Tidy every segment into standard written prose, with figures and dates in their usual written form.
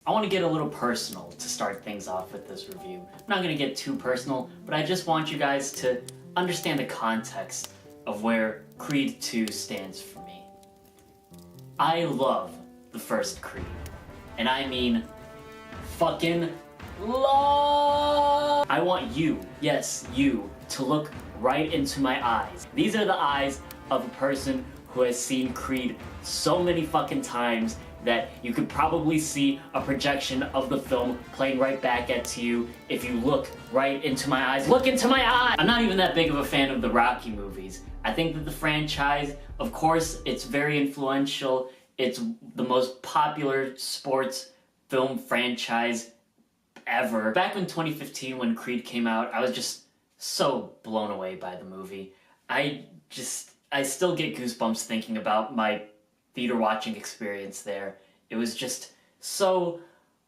I want to get a little personal to start things off with this review. I'm not going to get too personal, but I just want you guys to understand the context of where Creed 2 stands for me. I love the first Creed, and I mean fucking love! I want you, yes, you, to look right into my eyes. These are the eyes of a person who has seen Creed so many fucking times that you could probably see a projection of the film playing right back at you if you look right into my eyes. Look into my eyes! I'm not even that big of a fan of the Rocky movies. I think that the franchise, of course, it's very influential. It's the most popular sports film franchise ever. Back in 2015 when Creed came out, I was just so blown away by the movie. I still get goosebumps thinking about my theater watching experience there. It was just so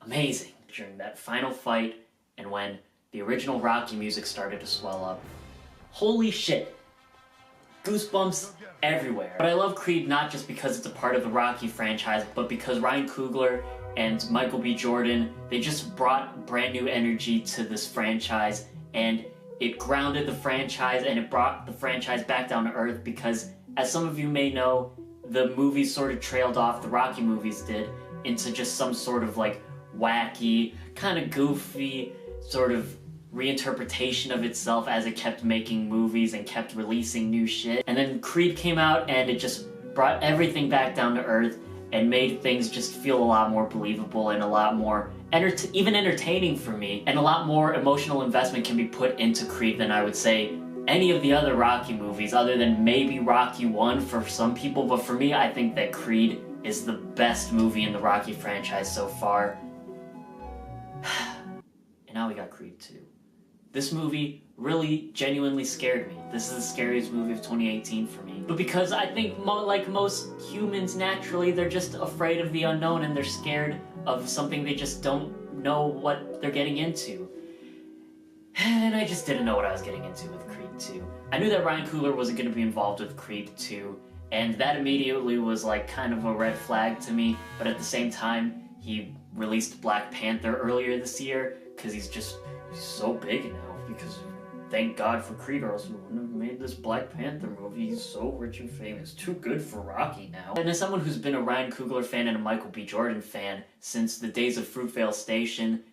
amazing during that final fight and when the original Rocky music started to swell up. Holy shit. Goosebumps everywhere. But I love Creed not just because it's a part of the Rocky franchise, but because Ryan Coogler and Michael B. Jordan, they just brought brand new energy to this franchise, and it grounded the franchise and it brought the franchise back down to earth because, as some of you may know, the movies sort of trailed off, the Rocky movies did, into just some sort of like wacky, kind of goofy sort of reinterpretation of itself as it kept making movies and kept releasing new shit. And then Creed came out and it just brought everything back down to earth and made things just feel a lot more believable and a lot more even entertaining for me, and a lot more emotional investment can be put into Creed than I would say any of the other Rocky movies, other than maybe Rocky 1 for some people, but for me, I think that Creed is the best movie in the Rocky franchise so far. And now we got Creed 2. This movie really genuinely scared me. This is the scariest movie of 2018 for me. But because I think like most humans naturally, they're just afraid of the unknown and they're scared of something they just don't know what they're getting into. And I just didn't know what I was getting into with Creed 2. I knew that Ryan Coogler wasn't going to be involved with Creed 2, and that immediately was like kind of a red flag to me, but at the same time, he released Black Panther earlier this year, because he's so big now, because thank God for Creed, or else we wouldn't have made this Black Panther movie. He's so rich and famous. Too good for Rocky now. And as someone who's been a Ryan Coogler fan and a Michael B. Jordan fan since the days of Fruitvale Station,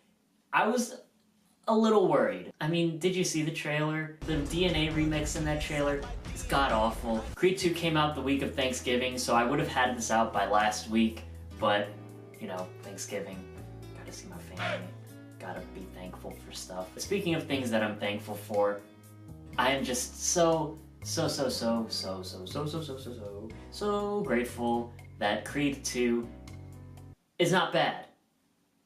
I was a little worried. I mean, did you see the trailer? The DNA remix in that trailer is god-awful. Creed 2 came out the week of Thanksgiving, so I would have had this out by last week, but, you know, Thanksgiving, gotta see my family, gotta be thankful for stuff. Speaking of things that I'm thankful for, I am just so grateful that Creed 2 is not bad.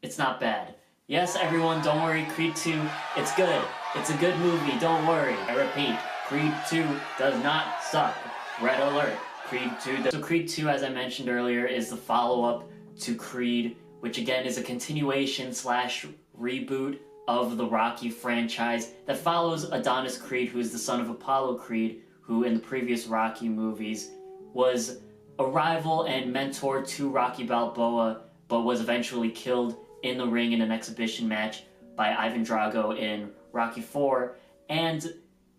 It's not bad. Yes, everyone, don't worry, Creed 2, it's good. It's a good movie, don't worry. I repeat, Creed 2 does not suck. Red alert. Creed 2 does. So Creed 2, as I mentioned earlier, is the follow-up to Creed, which again is a continuation / reboot of the Rocky franchise that follows Adonis Creed, who is the son of Apollo Creed, who in the previous Rocky movies was a rival and mentor to Rocky Balboa, but was eventually killed in the ring in an exhibition match by Ivan Drago in Rocky 4. And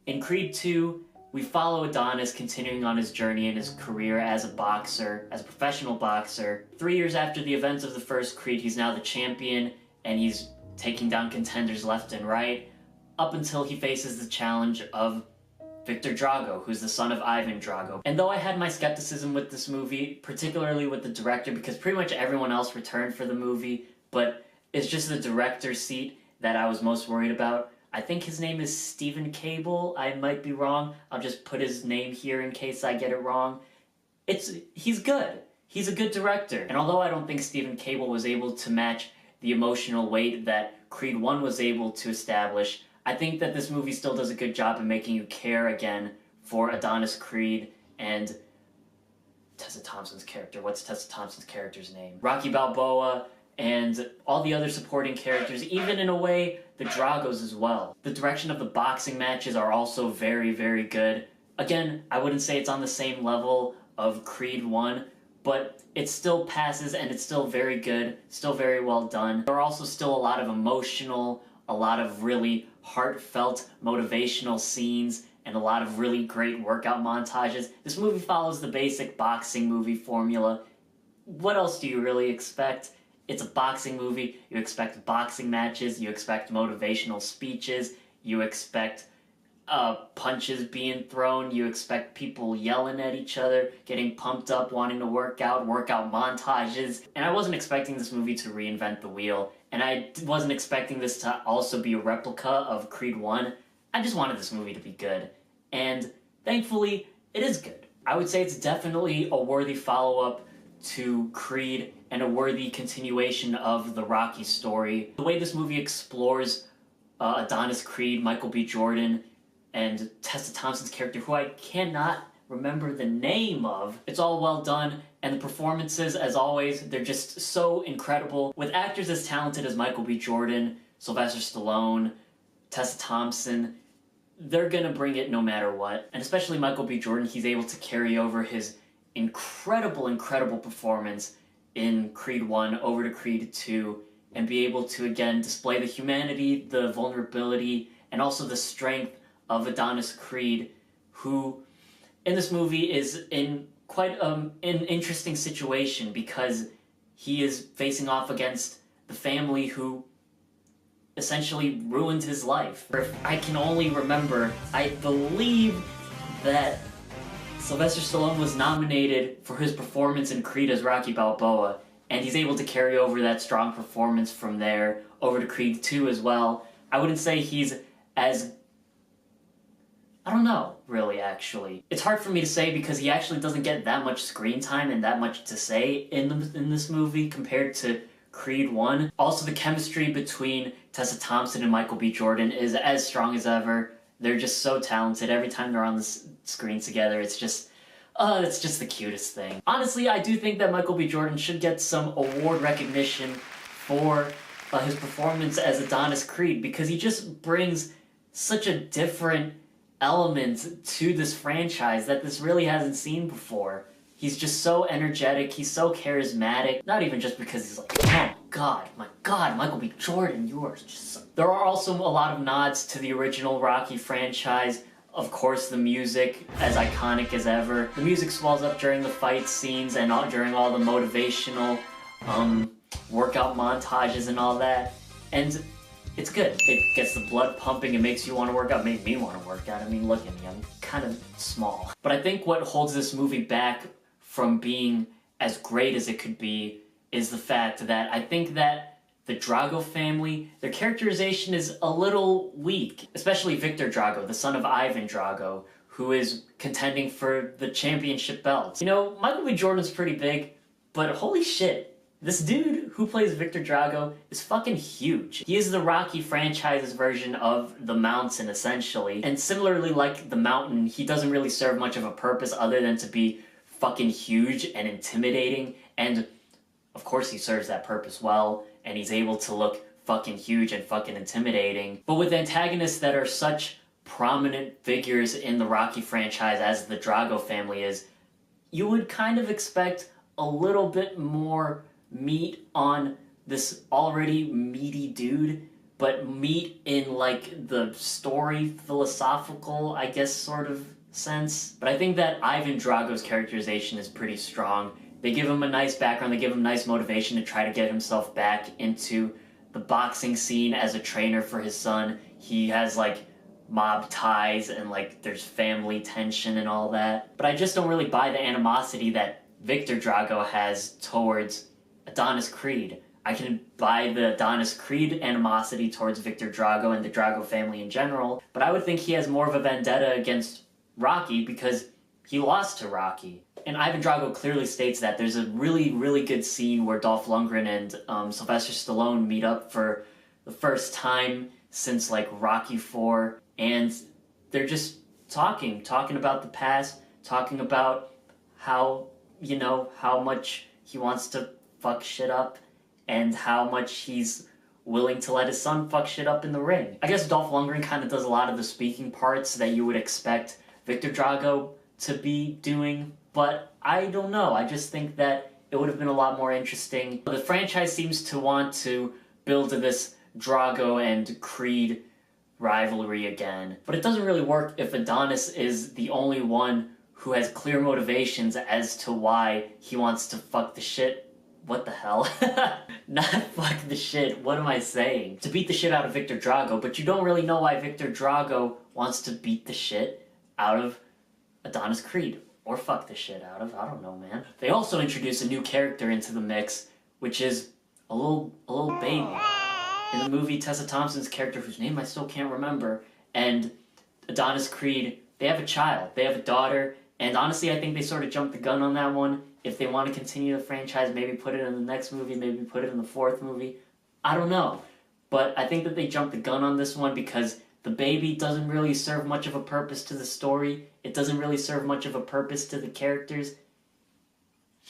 in Creed 2, we follow Adonis continuing on his journey in his career as a boxer, as a professional boxer. 3 years after the events of the first Creed, he's now the champion, and he's taking down contenders left and right, up until he faces the challenge of Victor Drago, who's the son of Ivan Drago. And though I had my skepticism with this movie, particularly with the director, because pretty much everyone else returned for the movie, but it's just the director's seat that I was most worried about. I think his name is Stephen Cable. I might be wrong. I'll just put his name here in case I get it wrong. He's good. He's a good director. And although I don't think Stephen Cable was able to match the emotional weight that Creed 1 was able to establish, I think that this movie still does a good job of making you care again for Adonis Creed and Tessa Thompson's character. What's Tessa Thompson's character's name? Rocky Balboa, and all the other supporting characters, even in a way, the Dragos as well. The direction of the boxing matches are also very, very good. Again, I wouldn't say it's on the same level of Creed 1, but it still passes and it's still very good, still very well done. There are also still a lot of emotional, a lot of really heartfelt, motivational scenes, and a lot of really great workout montages. This movie follows the basic boxing movie formula. What else do you really expect? It's a boxing movie. You expect boxing matches, you expect motivational speeches, you expect punches being thrown, you expect people yelling at each other, getting pumped up, wanting to workout montages. And I wasn't expecting this movie to reinvent the wheel, and I wasn't expecting this to also be a replica of Creed 1. I just wanted this movie to be good, and thankfully, it is good. I would say it's definitely a worthy follow-up to Creed and a worthy continuation of the Rocky story. The way this movie explores Adonis Creed, Michael B. Jordan, and Tessa Thompson's character, who I cannot remember the name of. It's all well done, and the performances, as always, they're just so incredible. With actors as talented as Michael B. Jordan, Sylvester Stallone, Tessa Thompson, they're gonna bring it no matter what. And especially Michael B. Jordan, he's able to carry over his incredible performance in Creed 1 over to Creed 2 and be able to, again, display the humanity, the vulnerability, and also the strength of Adonis Creed, who in this movie is in quite an interesting situation because he is facing off against the family who essentially ruined his life. If I can only remember, I believe that Sylvester Stallone was nominated for his performance in Creed as Rocky Balboa, and he's able to carry over that strong performance from there over to Creed 2 as well. I wouldn't say he's as... I don't know, really, actually. It's hard for me to say because he actually doesn't get that much screen time and that much to say in this movie compared to Creed 1. Also, the chemistry between Tessa Thompson and Michael B. Jordan is as strong as ever. They're just so talented. Every time they're on the screen together, it's just the cutest thing. Honestly, I do think that Michael B. Jordan should get some award recognition for his performance as Adonis Creed because he just brings such a different element to this franchise that this really hasn't seen before. He's just so energetic, he's so charismatic, not even just because he's like, oh my god, Michael B. Jordan, you are just so... There are also a lot of nods to the original Rocky franchise. Of course, the music, as iconic as ever. The music swells up during the fight scenes and during all the motivational workout montages and all that. And it's good. It gets the blood pumping, it makes you want to work out, made me want to work out. I mean, look at me, I'm kind of small. But I think what holds this movie back from being as great as it could be is the fact that I think that the Drago family, their characterization is a little weak. Especially Victor Drago, the son of Ivan Drago, who is contending for the championship belt. You know, Michael B. Jordan's pretty big, but holy shit, this dude who plays Victor Drago is fucking huge. He is the Rocky franchise's version of the Mountain, essentially. And similarly, like the Mountain, he doesn't really serve much of a purpose other than to be fucking huge and intimidating. And of course he serves that purpose well, and he's able to look fucking huge and fucking intimidating. But with antagonists that are such prominent figures in the Rocky franchise as the Drago family is, you would kind of expect a little bit more meat on this already meaty dude, but meat in like the story philosophical, I guess, sort of sense. But I think that Ivan Drago's characterization is pretty strong. They give him a nice background, they give him nice motivation to try to get himself back into the boxing scene as a trainer for his son. He has like mob ties and like there's family tension and all that. But I just don't really buy the animosity that Victor Drago has towards Adonis Creed. I can buy the Adonis Creed animosity towards Victor Drago and the Drago family in general, but I would think he has more of a vendetta against Rocky because he lost to Rocky. And Ivan Drago clearly states that. There's a really good scene where Dolph Lundgren and Sylvester Stallone meet up for the first time since like Rocky IV, and they're just talking about the past, talking about how, you know, how much he wants to fuck shit up and how much he's willing to let his son fuck shit up in the ring. I guess Dolph Lundgren kind of does a lot of the speaking parts that you would expect Victor Drago to be doing but I don't know. I just think that it would have been a lot more interesting. The franchise seems to want to build this Drago and Creed rivalry again, but it doesn't really work if Adonis is the only one who has clear motivations as to why he wants to fuck the shit. What the hell? Not fuck the shit, what am I saying? To beat the shit out of Victor Drago, but you don't really know why Victor Drago wants to beat the shit out of Adonis Creed. Or fuck the shit out of, I don't know, man. They also introduce a new character into the mix, which is a little baby. In the movie, Tessa Thompson's character, whose name I still can't remember, and Adonis Creed, they have a child. They have a daughter, and honestly, I think they sort of jumped the gun on that one. If they want to continue the franchise, maybe put it in the next movie, maybe put it in the fourth movie. I don't know. But I think that they jumped the gun on this one because the baby doesn't really serve much of a purpose to the story. It doesn't really serve much of a purpose to the characters.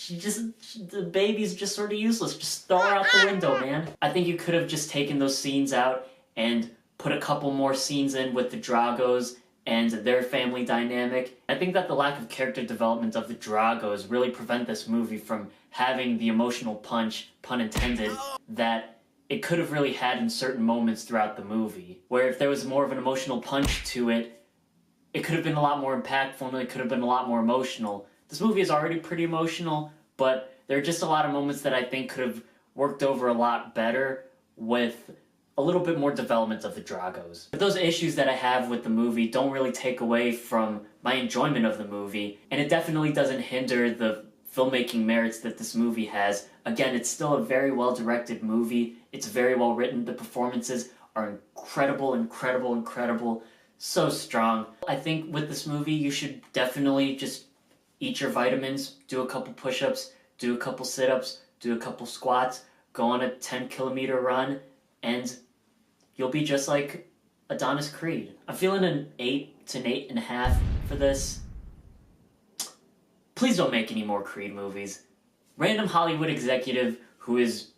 The baby's just sort of useless. Just throw her out the window, man. I think you could have just taken those scenes out and put a couple more scenes in with the Dragos and their family dynamic. I think that the lack of character development of the Dragos really prevent this movie from having the emotional punch, pun intended, that it could have really had in certain moments throughout the movie. Where if there was more of an emotional punch to it, it could have been a lot more impactful and it could have been a lot more emotional. This movie is already pretty emotional, but there are just a lot of moments that I think could have worked over a lot better with a little bit more development of the Dragos. But those issues that I have with the movie don't really take away from my enjoyment of the movie, and it definitely doesn't hinder the filmmaking merits that this movie has. Again, it's still a very well-directed movie. It's very well written. The performances are incredible, incredible, incredible. So strong. I think with this movie, you should definitely just eat your vitamins, do a couple push-ups, do a couple sit-ups, do a couple squats, go on a 10-kilometer run, and you'll be just like Adonis Creed. I'm feeling an 8 to an 8.5 for this. Please don't make any more Creed movies. Random Hollywood executive who is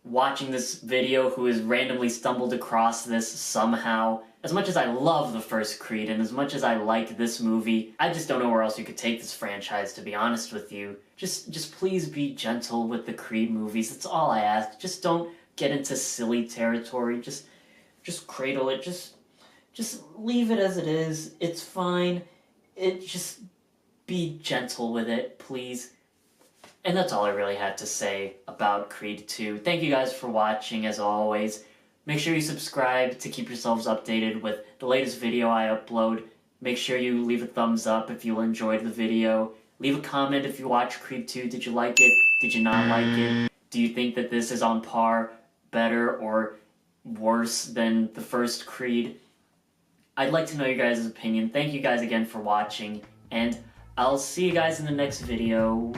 watching this video, who has randomly stumbled across this somehow. As much as I love the first Creed, and as much as I like this movie, I just don't know where else you could take this franchise, to be honest with you. Just please be gentle with the Creed movies. That's all I ask. Just don't get into silly territory. Just cradle it. Just leave it as it is. It's fine. Just be gentle with it, please. And that's all I really had to say about Creed 2. Thank you guys for watching, as always. Make sure you subscribe to keep yourselves updated with the latest video I upload. Make sure you leave a thumbs up if you enjoyed the video. Leave a comment if you watched Creed 2. Did you like it? Did you not like it? Do you think that this is on par, better, or worse than the first Creed? I'd like to know your guys' opinion. Thank you guys again for watching, and I'll see you guys in the next video.